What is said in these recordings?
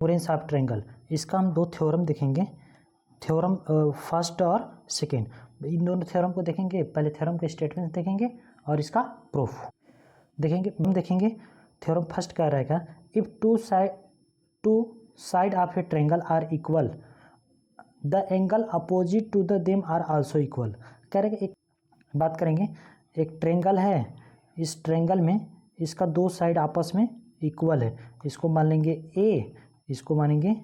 Coherence of triangle, इसका हम दो थ्योरम देखेंगे, थ्योरम फर्स्ट और सेकेंड, इन दोनों थ्योरम को देखेंगे। पहले थ्योरम के स्टेटमेंट देखेंगे और इसका प्रूफ देखेंगे। हम देखेंगे थ्योरम फर्स्ट क्या रहेगा, if two side of a triangle are equal the angle opposite to the them are also equal. कह रहे एक बात करेंगे, एक ट्रायंगल है, इस ट्रायंगल में इसका दो साइड आपस में इक्वल है, इसको मान लेंगे ए, इसको मानेंगे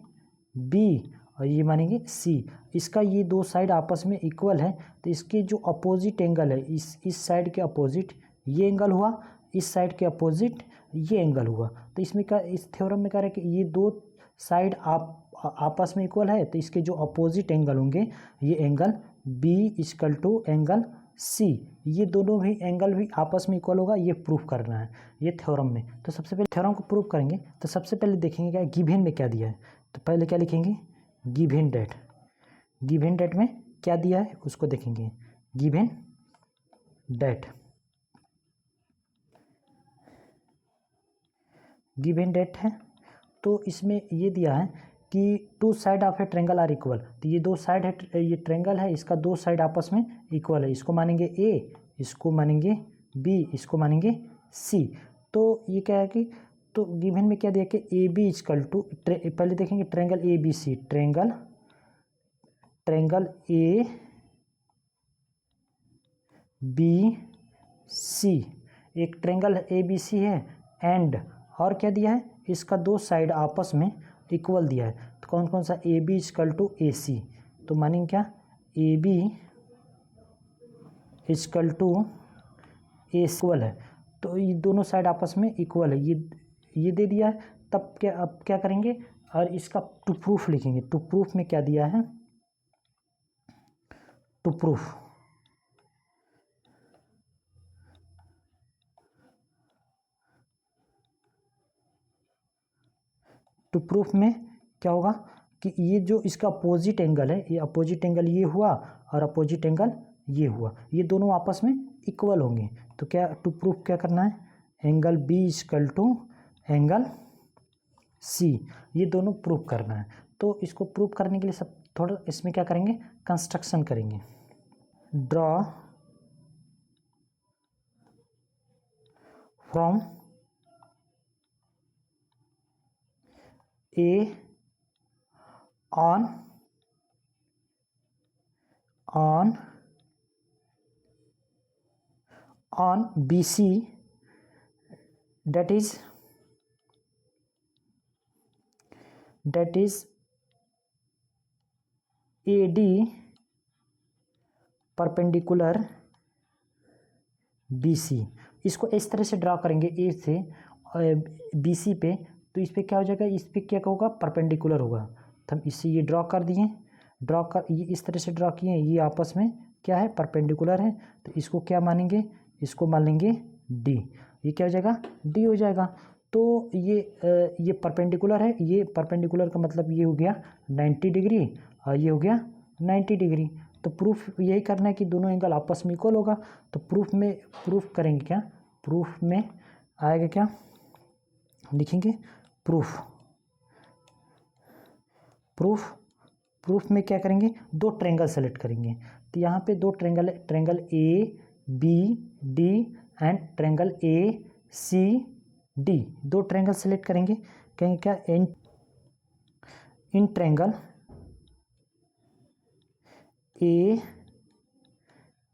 बी और ये मानेंगे सी। इसका ये दो साइड आपस में इक्वल है तो इसके जो अपोजिट एंगल है, इस साइड के अपोजिट ये एंगल हुआ, इस साइड के अपोजिट ये एंगल हुआ। तो इसमें क्या, इस थ्योरम में कह रहे हैं कि ये दो साइड आपस में इक्वल है तो इसके जो अपोजिट एंगल होंगे ये angle B equal to angle C, ये दोनों भी एंगल भी आपस में इक्वल होगा, ये प्रूफ करना है ये थ्योरम में। तो सबसे पहले थ्योरम को प्रूफ करेंगे तो सबसे पहले देखेंगे क्या गिवन में क्या दिया है। तो पहले क्या लिखेंगे, गिवन डेट, गिवन डेट में क्या दिया है उसको देखेंगे। गिवन डेट, गिवन डेट है तो इसमें ये दिया है कि two side of a triangle are equal. तो ये दो साइड है, ये ट्रायंगल है, इसका दो साइड आपस में इक्वल है, इसको मानेंगे ए, इसको मानेंगे बी, इसको मानेंगे सी। तो ये क्या है कि तो गिवन में क्या दिया कि ए बी इक्वल टू, पहले देखेंगे triangle A B C, triangle A B C, एक ट्रायंगल ए बी सी है एंड और क्या दिया है, इसका दो साइड आपस में इक्वल दिया है। तो कौन कौन सा, A B equal to A C, तो मानेंगे क्या A B equal to A equal है, तो ये दोनों साइड आपस में इक्वल है, ये दे दिया है। तब क्या, अब क्या करेंगे और इसका टू प्रूफ लिखेंगे। टू प्रूफ में क्या दिया है, टू प्रूफ, टू प्रूफ में क्या होगा कि ये जो इसका अपोजिट एंगल है, ये अपोजिट एंगल ये हुआ और अपोजिट एंगल ये हुआ, ये दोनों आपस में इक्वल होंगे। तो क्या टू प्रूफ क्या करना है, angle B equal to angle C, ये दोनों प्रूफ करना है। तो इसको प्रूफ करने के लिए सब थोड़ा इसमें क्या करेंगे, कंस्ट्रक्शन करेंगे। Draw from A on BC, that is AD perpendicular BC। इसको इस तरह से ड्रा करेंगे, ए से BC पे, तो इस पे क्या हो जाएगा, इस पे क्या होगा, परपेंडिकुलर होगा। तो हम इससे ये ड्रॉ कर दिए, ड्रॉ कर ये इस तरह से ड्रॉ किए, ये आपस में क्या है, परपेंडिकुलर है। तो इसको क्या मानेंगे, इसको मान लेंगे डी, ये क्या हो जाएगा, डी हो जाएगा। तो ये परपेंडिकुलर है, ये परपेंडिकुलर का मतलब ये हो गया 90 डिग्री और ये हो गया 90 डिग्री। तो प्रूफ यही करना है कि दोनों एंगल आपस में इक्वल होगा। तो प्रूफ करेंगे क्या, प्रूफ में आएगा क्या, लिखेंगे प्रूफ में क्या करेंगे, दो ट्रायंगल सेलेक्ट करेंगे। तो यहाँ पे दो ट्रायंगल है, triangle A B D and triangle A C D, दो ट्रायंगल सेलेक्ट करेंगे। कहेंगे क्या, इन triangle A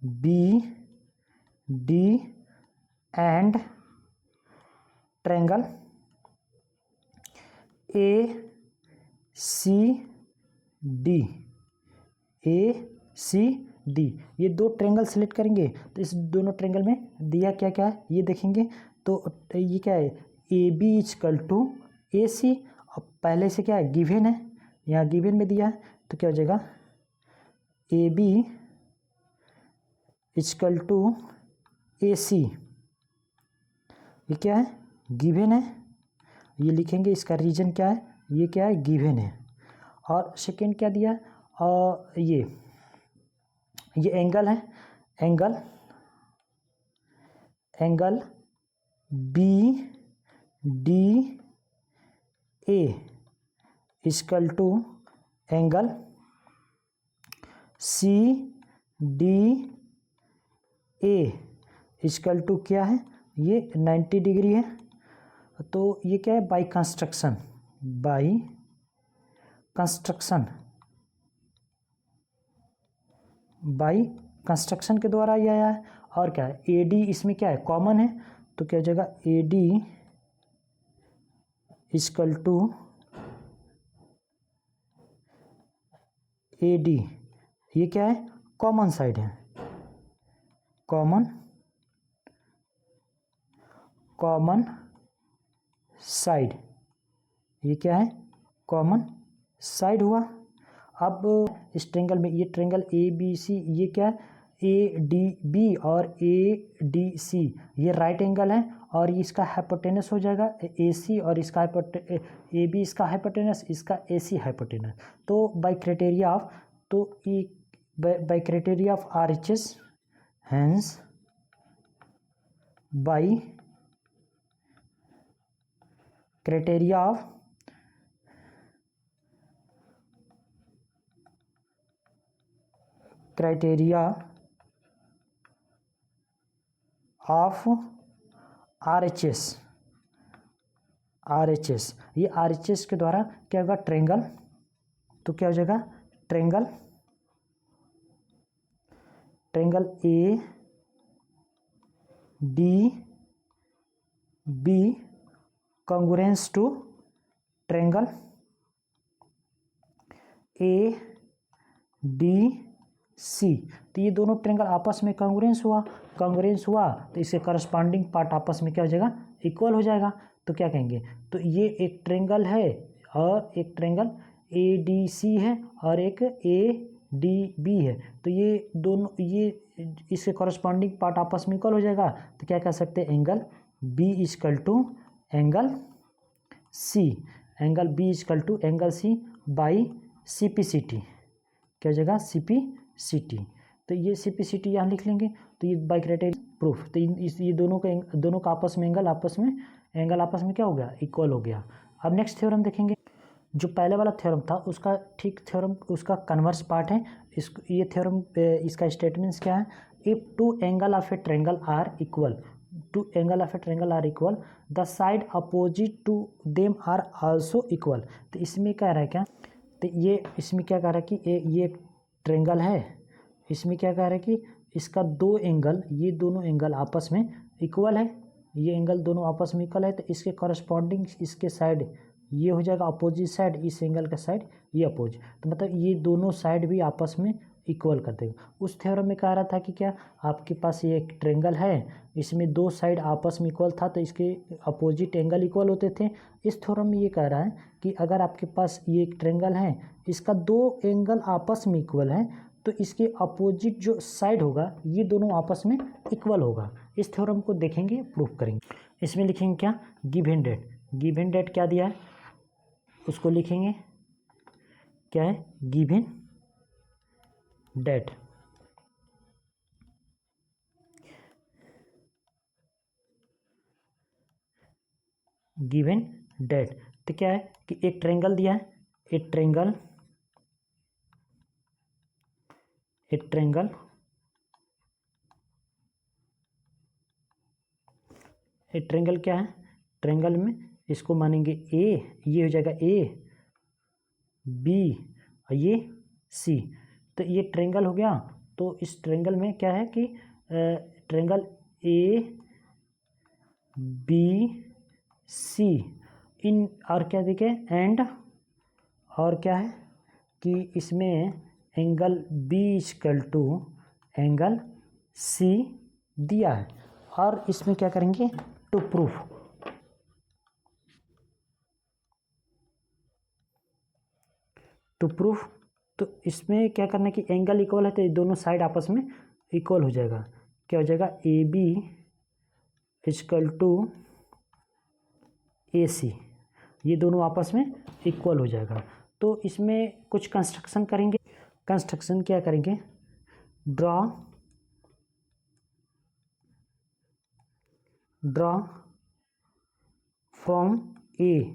B D and triangle A C D, ये दो ट्रायंगल सेलेक्ट करेंगे। तो इस दोनों ट्रायंगल में दिया क्या क्या है ये देखेंगे। तो ये क्या है, ए बी इक्वल टू ए सी, और पहले से क्या है, गिवन है, यहाँ गिवन में दिया है। तो क्या हो जाएगा, ए बी इक्वल टू ए सी, ये क्या है, गिवन है, ये लिखेंगे। इसका रीजन क्या है, ये क्या है, गिवन है। और सेकेंड क्या दिया, और ये एंगल है, angle B D A, equal to angle C D A equal to क्या है, ये 90 डिग्री है। तो ये क्या है, बाई कंस्ट्रक्शन के द्वारा ये आया है। और क्या है, ए डी इसमें क्या है, कॉमन है, तो क्या हो जाएगा A D equal to A D, ये क्या है, कॉमन साइड है, कॉमन साइड, ये क्या है, कॉमन साइड हुआ। अब इस ट्रेंगल में ये ट्रेंगल ए बी सी, ये क्या है, ए डी बी और ए डी सी, ये राइट एंगल है और इसका हाइपोटेनस हो जाएगा ए सी, और इसका ए बी इसका हाइपोटेनस, इसका ए सी हाइपोटेनस। तो by criteria of R H S, hence by criteria of R H S, ये आर एच एस के द्वारा क्या होगा, ट्रेंगल, तो क्या हो जाएगा, triangle A D B congruence to triangle A D C. तो ये दोनों ट्रेंगल आपस में कॉन्ग्रुएंस हुआ, तो इसके करस्पॉन्डिंग पार्ट आपस में क्या हो जाएगा, इक्वल हो जाएगा। तो क्या कहेंगे, तो ये एक ट्रेंगल है और एक ट्रेंगल ए डी सी है और एक ए डी बी है। तो ये दोनों, ये इसके करस्पॉन्डिंग पार्ट आपस में इक्वल हो जाएगा। तो क्या कह सकते हैं, angle B equal to angle C, angle C by C P C T, क्या हो जाएगा, सी पी सी टी। तो ये सी पी सी टी यहाँ लिख लेंगे। तो ये बाई क्राइटेरिया प्रूफ, तो ये दोनों का आपस में एंगल आपस में क्या हो गया, इक्वल हो गया। अब नेक्स्ट थ्योरम देखेंगे। जो पहले वाला थ्योरम था उसका ठीक थ्योरम उसका कन्वर्स पार्ट है। ये थ्योरम इसका स्टेटमेंट्स क्या है, if two angle of a triangle are equal, the side opposite to them are also equal. तो इसमें कह रहा है क्या, तो ये इसमें क्या कह रहा है कि ये ट्रायंगल है, इसमें क्या कह रहा है कि इसका ये दोनों एंगल आपस में इक्वल है, ये एंगल दोनों आपस में इक्वल है। तो इसके कॉरस्पॉन्डिंग इसके साइड ये हो जाएगा अपोजिट साइड, इस एंगल का साइड ये अपोजिट, तो मतलब ये दोनों साइड भी आपस में इक्वल कर देगा। उस थ्योरम में कह रहा था कि क्या, आपके पास ये एक ट्रायंगल है, इसमें दो साइड आपस में इक्वल था तो इसके अपोजिट एंगल इक्वल होते थे। इस थ्योरम में ये कह रहा है कि अगर आपके पास ये एक ट्रायंगल है, इसका दो एंगल आपस में इक्वल है, तो इसके अपोजिट जो साइड होगा ये दोनों आपस में इक्वल होगा। इस थ्योरम को देखेंगे, प्रूफ करेंगे। इसमें लिखेंगे क्या, गिवन डेट क्या दिया है उसको लिखेंगे, क्या है, गिवन डेट। तो क्या है कि एक ट्रायंगल दिया है, एक ट्रायंगल क्या है, ट्रायंगल में इसको मानेंगे ए, ये हो जाएगा ए बी और ये सी। तो ये ट्रायंगल हो गया। तो इस ट्रायंगल में क्या है कि ट्रायंगल ए बी सी इन, और क्या देखे, एंड, और क्या है कि इसमें angle B equal to angle C दिया है। और इसमें क्या करेंगे, टू प्रूफ, तो इसमें क्या करना है कि एंगल इक्वल है तो दोनों साइड आपस में इक्वल हो जाएगा। क्या हो जाएगा, ए बी इक्वल टू ए सी, ये दोनों आपस में इक्वल हो जाएगा। तो इसमें कुछ कंस्ट्रक्शन करेंगे। कंस्ट्रक्शन क्या करेंगे, draw from A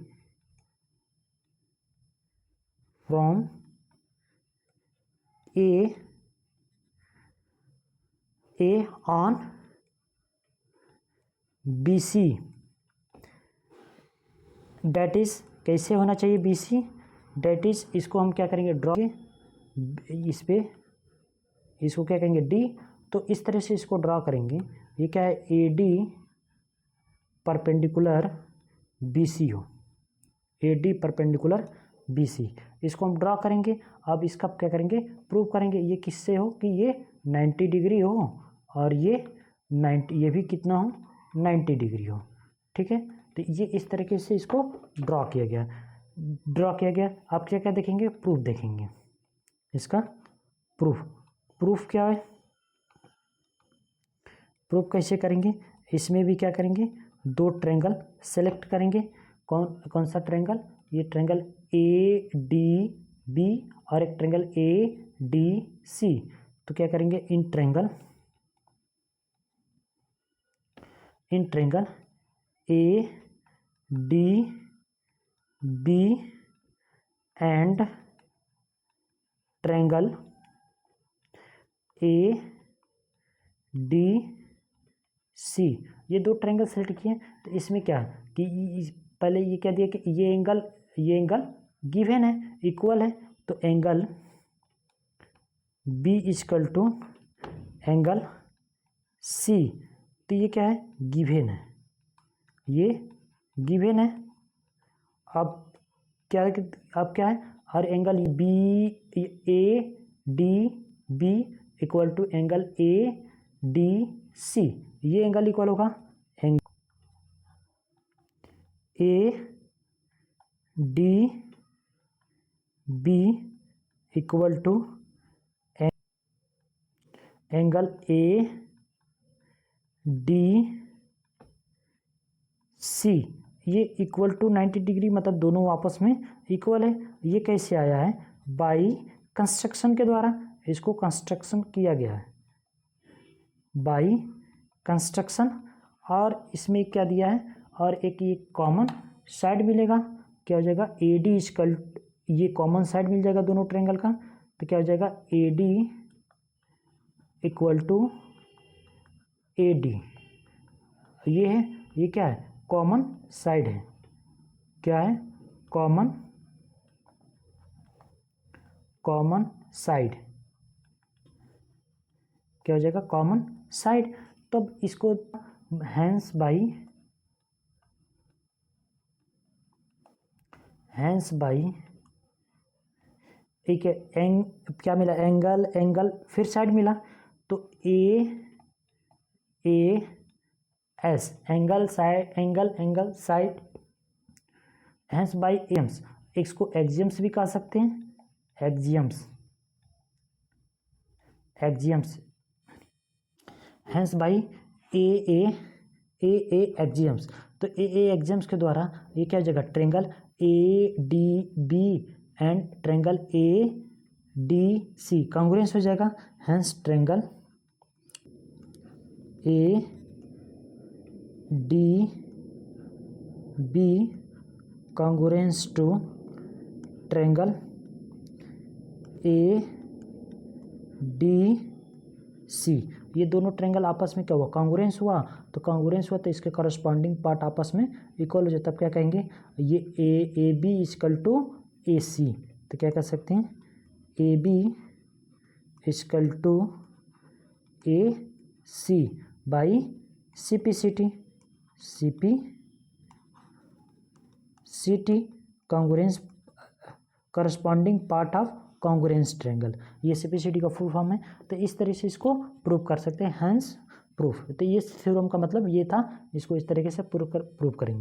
from A on B C, that is कैसे होना चाहिए बी सी, डेट इज इसको हम क्या करेंगे ड्रॉ, इस पे इसको क्या करेंगे डी, तो इस तरह से इसको ड्रॉ करेंगे। ये क्या है A D perpendicular B C हो, A D perpendicular B C, इसको हम ड्रॉ करेंगे। अब इसका क्या करेंगे प्रूव करेंगे, ये किससे हो कि ये 90 डिग्री हो और ये 90, ये भी कितना हो 90 डिग्री हो, ठीक है। तो ये इस तरीके से इसको ड्रॉ किया गया। आप क्या क्या देखेंगे प्रूफ देखेंगे, इसका प्रूफ क्या है, प्रूफ कैसे करेंगे, इसमें भी क्या करेंगे दो ट्रायंगल सेलेक्ट करेंगे। कौन सा ट्रायंगल, ये ट्रायंगल ए डी बी और एक ट्रायंगल ए डी सी। तो क्या करेंगे इन triangle A D B and triangle A D C, ये दो ट्रायंगल सेलेक्ट किए। तो इसमें क्या कि पहले ये क्या दिया कि ये एंगल गिवन है, इक्वल है, तो angle B equal to angle C, तो ये क्या है गिवन है, ये गिवन है। अब क्या है हर angle B A D B equal to angle A D C, ये एंगल इक्वल होगा A D B equal to angle A D C, ये इक्वल टू 90 डिग्री, मतलब दोनों आपस में इक्वल है। ये कैसे आया है बाई कंस्ट्रक्शन के द्वारा, इसको कंस्ट्रक्शन किया गया है बाई कंस्ट्रक्शन। और इसमें क्या दिया है और एक ये कॉमन साइड मिलेगा, क्या हो जाएगा ए डी इक्वल, ये कॉमन साइड मिल जाएगा दोनों ट्रायंगल का, तो क्या हो जाएगा A D equal to A D, ये है, ये क्या है कॉमन साइड है, क्या है कॉमन साइड, क्या हो जाएगा कॉमन साइड। तब इसको हैंस बाई एक क्या मिला एंगल फिर साइड मिला, तो A S angle side hence by एम्स, इसको एक्जियम्स भी कह सकते हैं, एक्जियम्स हैंस बाई ए एक्जियम्स। तो ए एक्जियम्स के द्वारा ये क्या हो जाएगा triangle A D B and triangle A D C congruence हो जाएगा, hence triangle A D B congruence to triangle A D C. ये दोनों ट्रायंगल आपस में क्या हुआ कॉन्ग्रुएंस हुआ, तो कॉन्ग्रुएंस हुआ तो इसके करस्पॉन्डिंग पार्ट आपस में इक्वल हो जाए, तब क्या कहेंगे ये A B equal to A C. तो क्या कह सकते हैं A B equal to A C by C P T congruence corresponding part of congruence triangle, ये CPCT का फुल फॉर्म है। तो इस तरह से इसको प्रूव कर सकते हैं, हैंस प्रूफ। तो ये थ्योरम का मतलब ये था, इसको इस तरीके से प्रूव करेंगे।